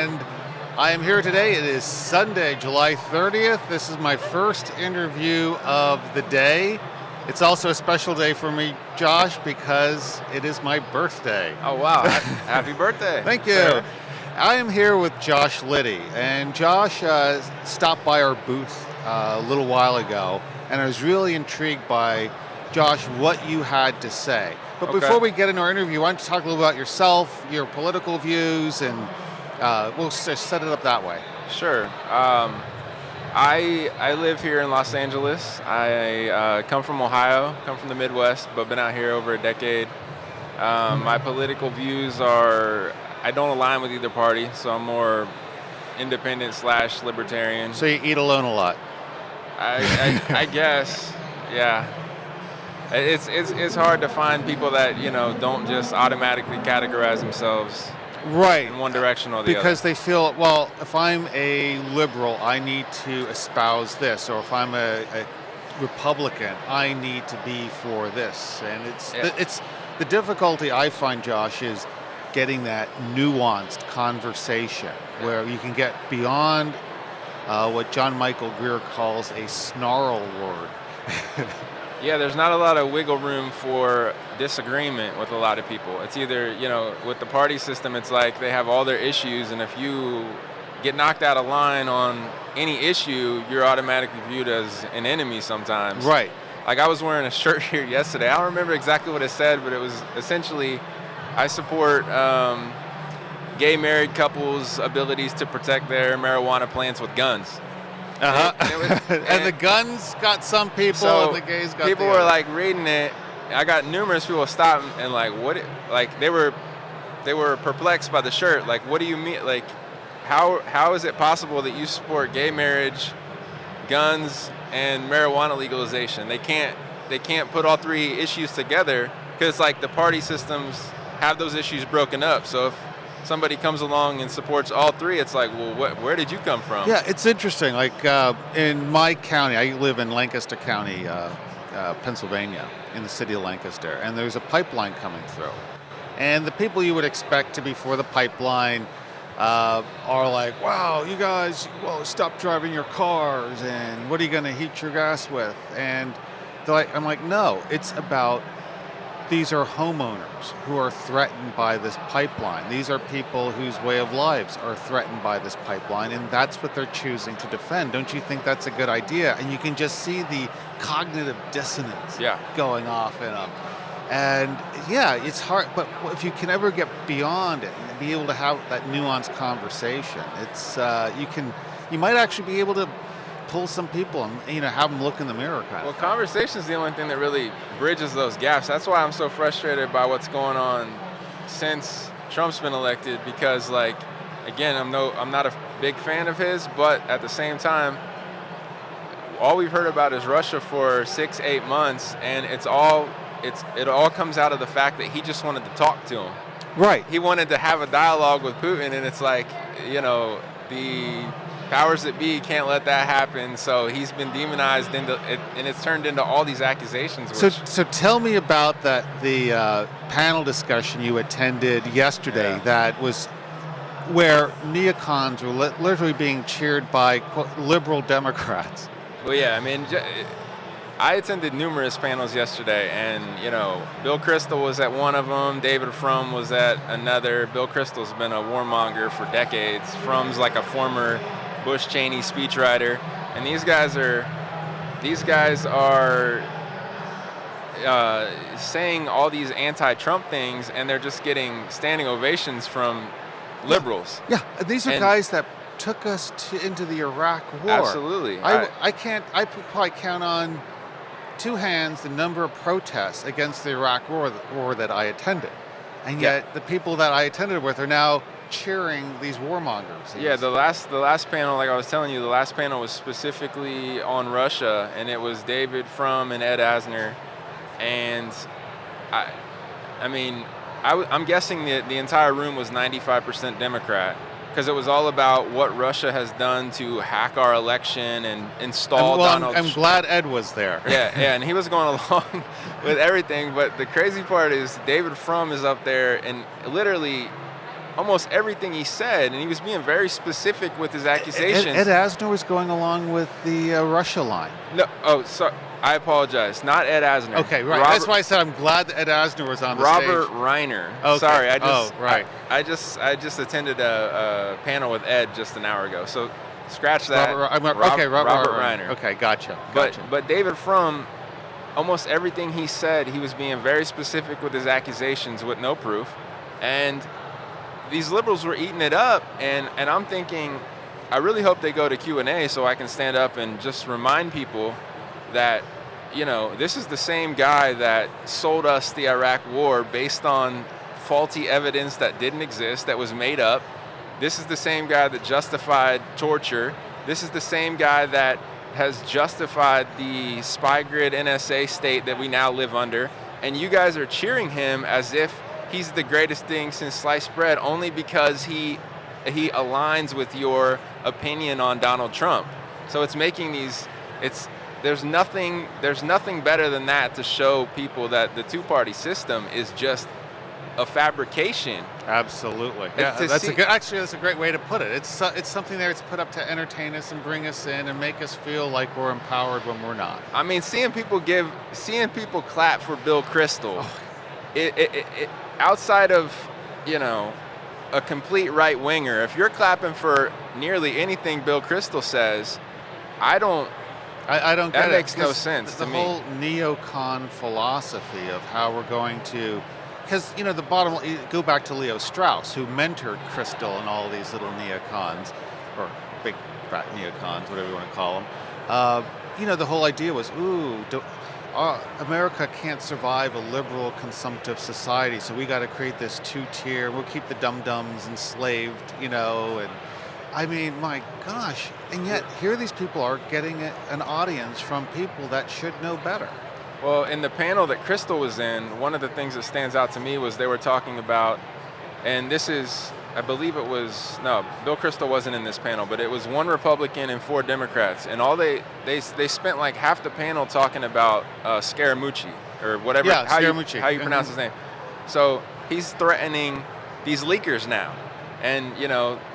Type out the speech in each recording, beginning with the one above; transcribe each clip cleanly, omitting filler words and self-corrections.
and I am here today. It is Sunday, July 30th. This is my first interview of the day. It's also a special day for me, Josh, because it is my birthday. Oh, wow. Happy birthday. Thank you. Sir. I am here with Josh Liddy, and Josh stopped by our booth a little while ago, and I was really intrigued by, Josh, what you had to say. But before we get into our interview, why don't you talk a little about yourself, your political views, and we'll just set it up that way. Sure. I live here in Los Angeles. I come from Ohio, come from the Midwest, but been out here over a decade. My political views are, I don't align with either party, so I'm more independent/libertarian. So you eat alone a lot? I guess, yeah. It's hard to find people that, don't just automatically categorize themselves right in one direction or the other. Because they feel, well, if I'm a liberal, I need to espouse this, or if I'm a Republican, I need to be for this. And it's the difficulty I find, Josh, is getting that nuanced conversation where you can get beyond what John Michael Greer calls a snarl word. Yeah, there's not a lot of wiggle room for disagreement with a lot of people. It's either, with the party system, it's like they have all their issues, and if you get knocked out of line on any issue, you're automatically viewed as an enemy sometimes. Right. Like I was wearing a shirt here yesterday. I don't remember exactly what it said, but it was essentially, I support gay married couples' abilities to protect their marijuana plants with guns. And the guns got some people, so and the gays got people the were other. like reading it. I got numerous people stop and like, they were perplexed by the shirt. Like, what do you mean? Like, how is it possible that you support gay marriage, guns, and marijuana legalization? They can't put all three issues together because like the party systems have those issues broken up. So if somebody comes along and supports all three, it's like, well, where did you come from? Yeah, it's interesting. Like in my county, I live in Lancaster County, Pennsylvania, in the city of Lancaster, and there's a pipeline coming through. And the people you would expect to be for the pipeline are like, wow, you guys, stop driving your cars, and what are you going to heat your gas with? And I'm like, no, it's about, these are homeowners who are threatened by this pipeline. These are people whose way of lives are threatened by this pipeline, and that's what they're choosing to defend. Don't you think that's a good idea? And you can just see the cognitive dissonance going off in them. And yeah, it's hard, but if you can ever get beyond it and be able to have that nuanced conversation, it's you might actually be able to pull some people and have them look in the mirror kind Well, of thing. conversation is the only thing that really bridges those gaps. That's why I'm so frustrated by what's going on since Trump's been elected, because like, again, I'm not a big fan of his, but at the same time, all we've heard about is Russia for 6-8 months, and it all comes out of the fact that he just wanted to talk to him. Right. He wanted to have a dialogue with Putin, and it's like, the powers that be can't let that happen, so he's been demonized and it's turned into all these accusations. So tell me about the panel discussion you attended yesterday that was where neocons were literally being cheered by, quote, liberal Democrats. Well, yeah, I mean, I attended numerous panels yesterday, and, Bill Kristol was at one of them, David Frum was at another. Bill Kristol's been a warmonger for decades. Frum's like a former Bush Cheney speechwriter, and these guys are saying all these anti-Trump things, and they're just getting standing ovations from liberals. Yeah, these are guys that took us into the Iraq War. Absolutely. I probably count on two hands the number of protests against the Iraq War that I attended, and yet the people that I attended with are now cheering these warmongers. Yeah, the last panel, like I was telling you, the last panel was specifically on Russia, and it was David Frum and Ed Asner, and I'm guessing the entire room was 95% Democrat, because it was all about what Russia has done to hack our election and install Donald Trump. I'm glad Ed was there. Yeah, and he was going along with everything, but the crazy part is David Frum is up there, and literally almost everything he said, and he was being very specific with his accusations. Ed Asner was going along with the Russia line. No, so I apologize. Not Ed Asner. Okay, right. That's why I said I'm glad that Ed Asner was on the stage. Robert Reiner. Okay. Sorry, right. I just attended a panel with Ed just an hour ago. So scratch that. Robert Reiner. Okay, gotcha. But David Frum, almost everything he said, he was being very specific with his accusations with no proof, and these liberals were eating it up. And I'm thinking, I really hope they go to Q&A so I can stand up and just remind people that, this is the same guy that sold us the Iraq war based on faulty evidence that didn't exist, that was made up. This is the same guy that justified torture. This is the same guy that has justified the spy grid NSA state that we now live under. And you guys are cheering him as if he's the greatest thing since sliced bread, only because he aligns with your opinion on Donald Trump. So it's making there's nothing better than that to show people that the two-party system is just a fabrication. Absolutely. Yeah, that's a great way to put it. It's something there that's put up to entertain us and bring us in and make us feel like we're empowered when we're not. I mean, seeing people clap for Bill Kristol, it outside of, a complete right winger, if you're clapping for nearly anything Bill Kristol says, I don't get it. That makes no sense to me. The whole neocon philosophy of how we're going to, because go back to Leo Strauss, who mentored Kristol and all these little neocons, or big fat neocons, whatever you want to call them. The whole idea was, America can't survive a liberal consumptive society, so we got to create this two-tier. We'll keep the dum-dums enslaved, and I mean, my gosh. And yet, here these people are getting an audience from people that should know better. Well, in the panel that Kristol was in, one of the things that stands out to me was they were talking about, and this is, I believe it was, no, Bill Kristol wasn't in this panel, but it was one Republican and 4 Democrats, and all they spent like half the panel talking about Scaramucci, or whatever, how you pronounce his name. So he's threatening these leakers now. And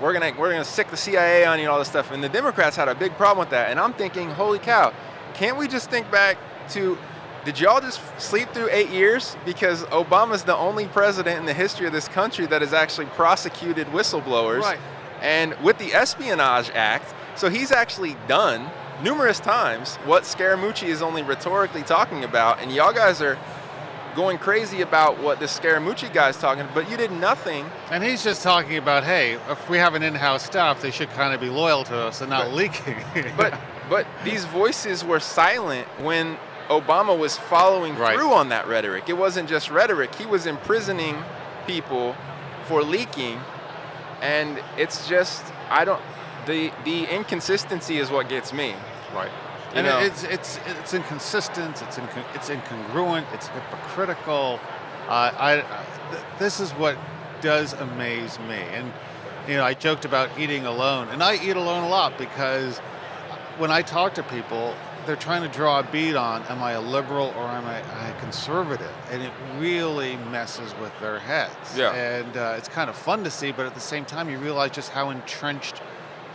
we're gonna sick the CIA on you and all this stuff. And the Democrats had a big problem with that. And I'm thinking, holy cow, can't we just think back to, did y'all just sleep through 8 years? Because Obama's the only president in the history of this country that has actually prosecuted whistleblowers. Right. And with the Espionage Act, so he's actually done numerous times what Scaramucci is only rhetorically talking about. And y'all guys are going crazy about what this Scaramucci guy's talking, but you did nothing. And he's just talking about, hey, if we have an in-house staff, they should kind of be loyal to us and not leaking. but these voices were silent when Obama was following through on that rhetoric. It wasn't just rhetoric. He was imprisoning people for leaking, and it's just, the inconsistency is what gets me. Right. And it's inconsistent, it's incongruent, it's hypocritical. This is what does amaze me. And I joked about eating alone, and I eat alone a lot because when I talk to people, they're trying to draw a bead on, am I a liberal or am I a conservative? And it really messes with their heads. Yeah. And it's kind of fun to see, but at the same time, you realize just how entrenched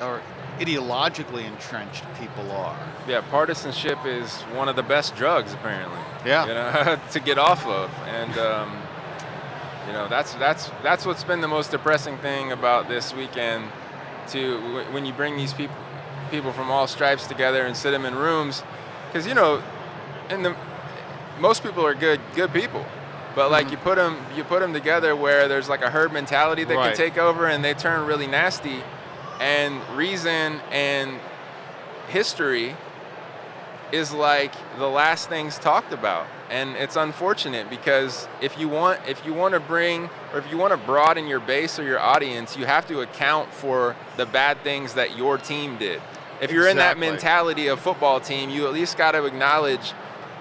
or ideologically entrenched people are. Yeah, partisanship is one of the best drugs, apparently. Yeah. To get off of, and that's what's been the most depressing thing about this weekend. When you bring these people from all stripes together and sit them in rooms, because most people are good people, but like you put them together where there's like a herd mentality that can take over, and they turn really nasty. And reason and history is like the last things talked about, and it's unfortunate because if you want to broaden your base or your audience, you have to account for the bad things that your team did. If you're in that mentality of football team, you at least got to acknowledge,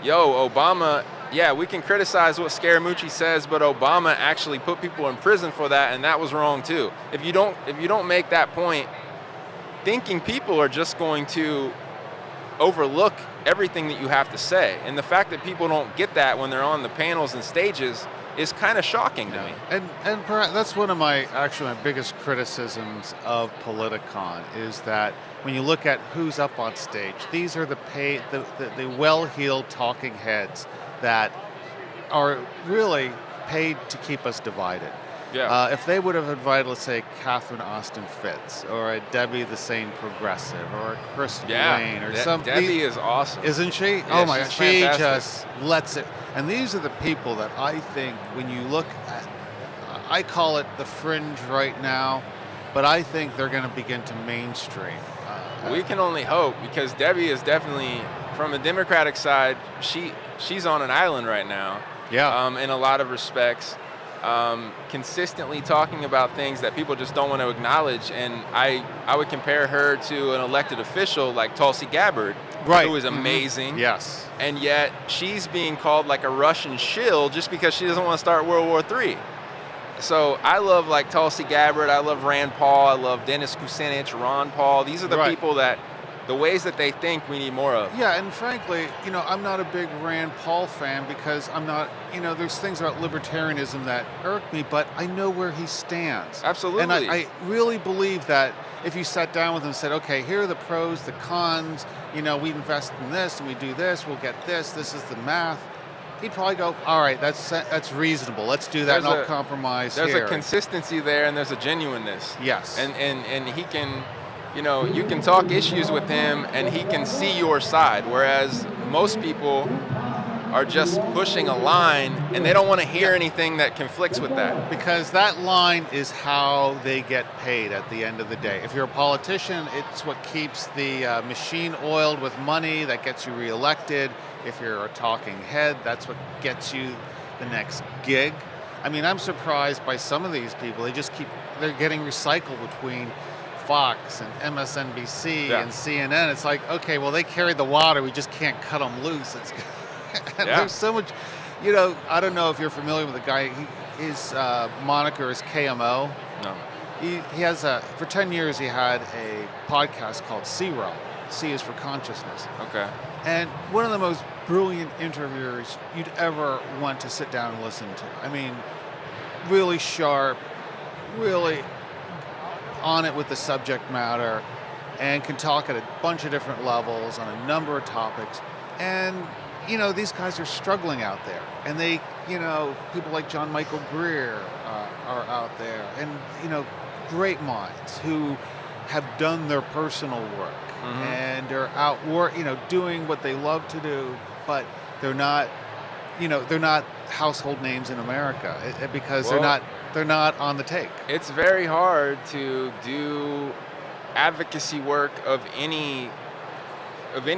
Obama. Yeah, we can criticize what Scaramucci says, but Obama actually put people in prison for that, and that was wrong too. If you don't make that point, thinking people are just going to overlook everything that you have to say. And the fact that people don't get that when they're on the panels and stages is kind of shocking to me. And perhaps that's one of my biggest criticisms of Politicon is that when you look at who's up on stage, these are the well-heeled talking heads that are really paid to keep us divided. Yeah. If they would have invited, let's say, Catherine Austin Fitz, or a Debbie the Sane Progressive, or a Chris Lane, or something. Debbie is awesome. Isn't she? Yeah, oh my God, she fantastic. just lets it. And these are the people that I think when you look at, I call it the fringe right now, but I think they're going to begin to mainstream. We can only hope, because Debbie is definitely, from a Democratic side, she's on an island right now. Yeah. In a lot of respects. Consistently talking about things that people just don't want to acknowledge, and I would compare her to an elected official like Tulsi Gabbard, right. who is amazing. Mm-hmm. Yes. And yet she's being called like a Russian shill just because she doesn't want to start World War III. So I love like Tulsi Gabbard, I love Rand Paul, I love Dennis Kucinich, Ron Paul. These are the people that, the ways that they think we need more of. Yeah, and frankly, I'm not a big Rand Paul fan because I'm not, there's things about libertarianism that irk me, but I know where he stands. Absolutely. And I really believe that if you sat down with him and said, okay, here are the pros, the cons, we invest in this and we do this, we'll get this is the math, he'd probably go, all right, that's reasonable, let's do that, and I'll compromise here. There's a consistency there, and there's a genuineness. Yes. And he can... you can talk issues with him and he can see your side, whereas most people are just pushing a line and they don't want to hear anything that conflicts with that. Because that line is how they get paid at the end of the day. If you're a politician, it's what keeps the machine oiled with money, that gets you reelected. If you're a talking head, that's what gets you the next gig. I mean, I'm surprised by some of these people. They're getting recycled between Fox and MSNBC and CNN. It's like, okay, well, they carry the water. We just can't cut them loose. There's so much, I don't know if you're familiar with the guy. His moniker is KMO. No. He has for 10 years, he had a podcast called C-Row. C is for consciousness. Okay. And one of the most brilliant interviewers you'd ever want to sit down and listen to. I mean, really sharp, really on it with the subject matter, and can talk at a bunch of different levels on a number of topics. And, these guys are struggling out there. And they, people like John Michael Greer are out there. And, great minds who have done their personal work and are out doing what they love to do, but they're not household names in America because they're not on the take. It's very hard to do advocacy work of any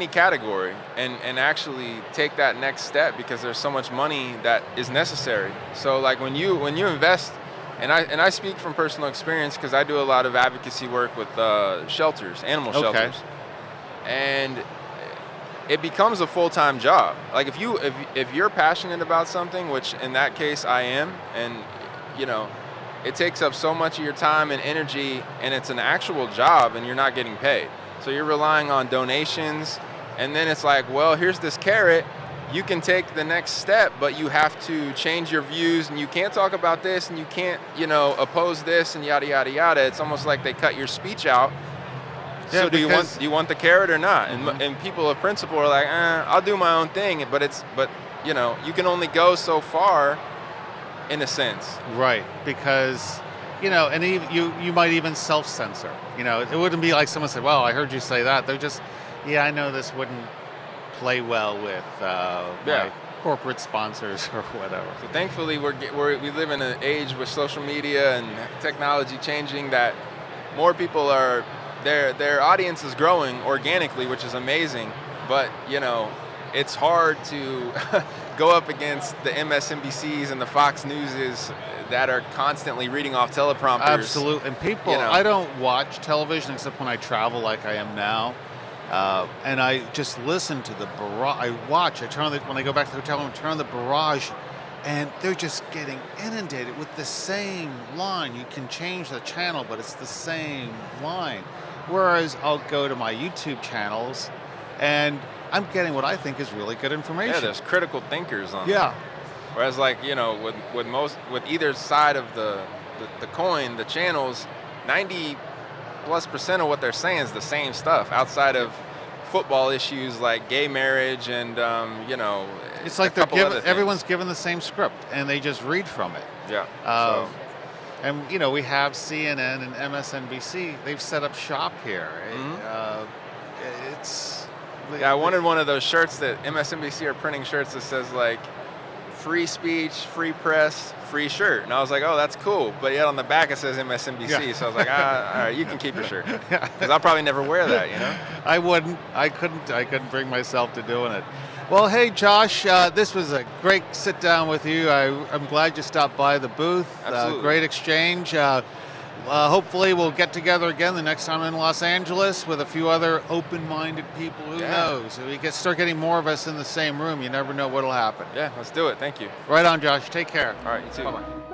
category and actually take that next step, because there's so much money that is necessary. So like when you invest, and I speak from personal experience because I do a lot of advocacy work with shelters, animal shelters, and it becomes a full-time job. Like if you're passionate about something, which in that case I am, and it takes up so much of your time and energy, and it's an actual job and you're not getting paid. So you're relying on donations, and then it's like, well, here's this carrot, you can take the next step, but you have to change your views, and you can't talk about this, and you can't, oppose this, and yada, yada, yada. It's almost like they cut your speech out. Yeah, so do you want the carrot or not? And people of principle are like, I'll do my own thing, but you can only go so far, in a sense. Right, because and you might even self-censor. It wouldn't be like someone said, "Well, I heard you say that." They're just, I know this wouldn't play well with my corporate sponsors or whatever. So thankfully, we live in an age with social media and technology changing that more people are. Their audience is growing organically, which is amazing, but it's hard to go up against the MSNBCs and the Fox Newses that are constantly reading off teleprompters. Absolutely, and people, I don't watch television except when I travel like I am now, and I just listen to the barrage. When I go back to the hotel, I turn on the barrage, and they're just getting inundated with the same line. You can change the channel, but it's the same line. Whereas I'll go to my YouTube channels, and I'm getting what I think is really good information. Yeah, there's critical thinkers on Yeah. there. Whereas, like, you know, with either side of the coin, the channels, 90+% of what they're saying is the same stuff outside of football issues like gay marriage and you know, It's like everyone's given the same script and they just read from it. Yeah. And you know, we have CNN and MSNBC. They've set up shop here. I wanted one of those shirts that MSNBC are printing shirts that says like free speech, free press, free shirt. And I was like, oh, that's cool. But yet on the back it says MSNBC. Yeah. So I was like, all right, you can keep your shirt. Because I'll probably never wear that, you know? I wouldn't. I couldn't bring myself to doing it. Well, hey, Josh, this was a great sit down with you. I'm glad you stopped by the booth. Great exchange. Hopefully we'll get together again the next time in Los Angeles with a few other open-minded people. Who knows? If we start getting more of us in the same room, you never know what'll happen. Yeah, let's do it. Thank you. Right on, Josh. Take care. All right, you too. Bye-bye.